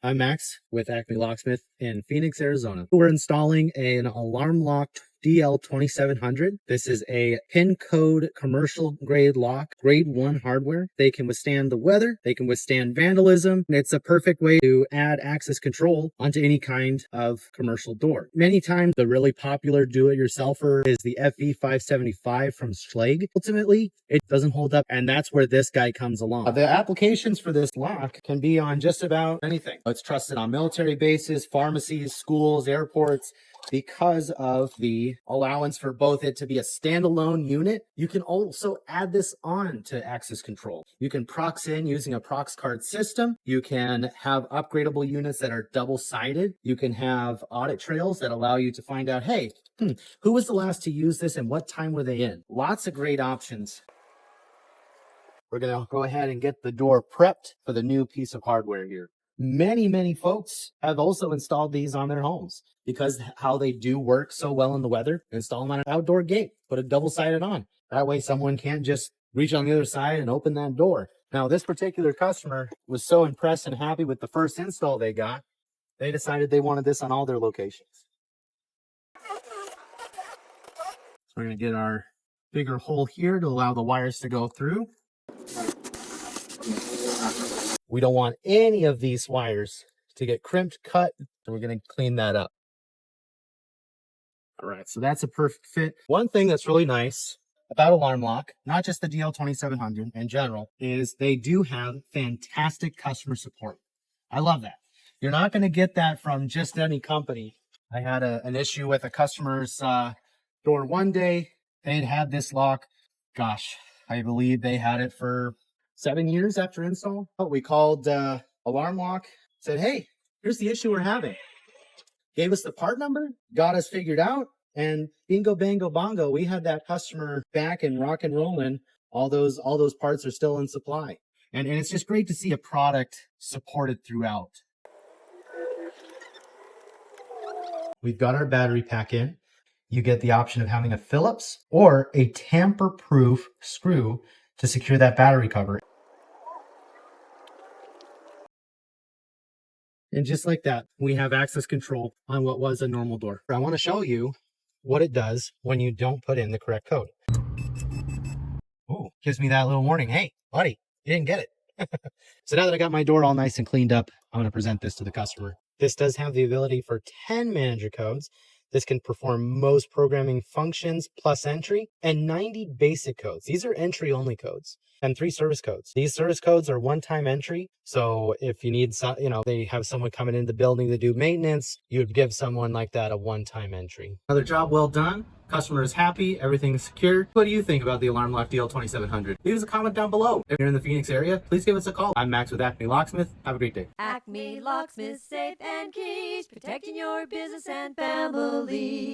I'm Max with ACME Locksmith in Phoenix, Arizona. We're installing an Alarm Lock DL2700. This is a pin code commercial grade lock, grade 1 hardware. They can withstand the weather, they can withstand vandalism. It's a perfect way to add access control onto any kind of commercial door. Many times the really popular do-it-yourselfer is the FE575 from Schlage. Ultimately, it doesn't hold up, and that's where this guy comes along. The applications for this lock can be on just about anything. It's trusted on military bases, pharmacies, schools, airports. Because of the allowance for both it to be a standalone unit, you can also add this on to access control. You can prox in using a prox card system. You can have upgradable units that are double-sided. You can have audit trails that allow you to find out, hey, who was the last to use this and what time were they in? Lots of great options. We're going to go ahead and get the door prepped for the new piece of hardware here. Many folks have also installed these on their homes because how they do work so well in the weather. Install them on an outdoor gate, put a double-sided on. That way someone can't just reach on the other side and open that door. Now, this particular customer was so impressed and happy with the first install they got, they decided they wanted this on all their locations. So we're going to get our bigger hole here to allow the wires to go through. We don't want any of these wires to get crimped, cut, so we're going to clean that up. All right, so that's a perfect fit. One thing that's really nice about Alarm Lock, not just the DL2700 in general, is they do have fantastic customer support. I love that. You're not going to get that from just any company. I had an issue with a customer's door one day. They'd had this lock, gosh, I believe they had it for 7 years after install. We called Alarm Lock, said, hey, here's the issue we're having. Gave us the part number, got us figured out, and bingo, bango, bongo, we had that customer back and rock and rolling. All those parts are still in supply. And it's just great to see a product supported throughout. We've got our battery pack in. You get the option of having a Phillips or a tamper-proof screw to secure that battery cover. And just like that, we have access control on what was a normal door. I want to show you what it does when you don't put in the correct code. Oh, gives me that little warning. Hey, buddy, you didn't get it. So now that I got my door all nice and cleaned up, I'm going to present this to the customer. This does have the ability for 10 manager codes. This can perform most programming functions plus entry and 90 basic codes. These are entry-only codes and 3 service codes. These service codes are one-time entry. So if you need some, they have someone coming into the building to do maintenance, you would give someone like that a one-time entry. Another job well done. Customer is happy. Everything's secure. What do you think about the Alarm Lock DL2700? Leave us a comment down below. If you're in the Phoenix area, please give us a call. I'm Max with ACME Locksmith. Have a great day. ACME Locksmith, safe and keys, protecting your business and family.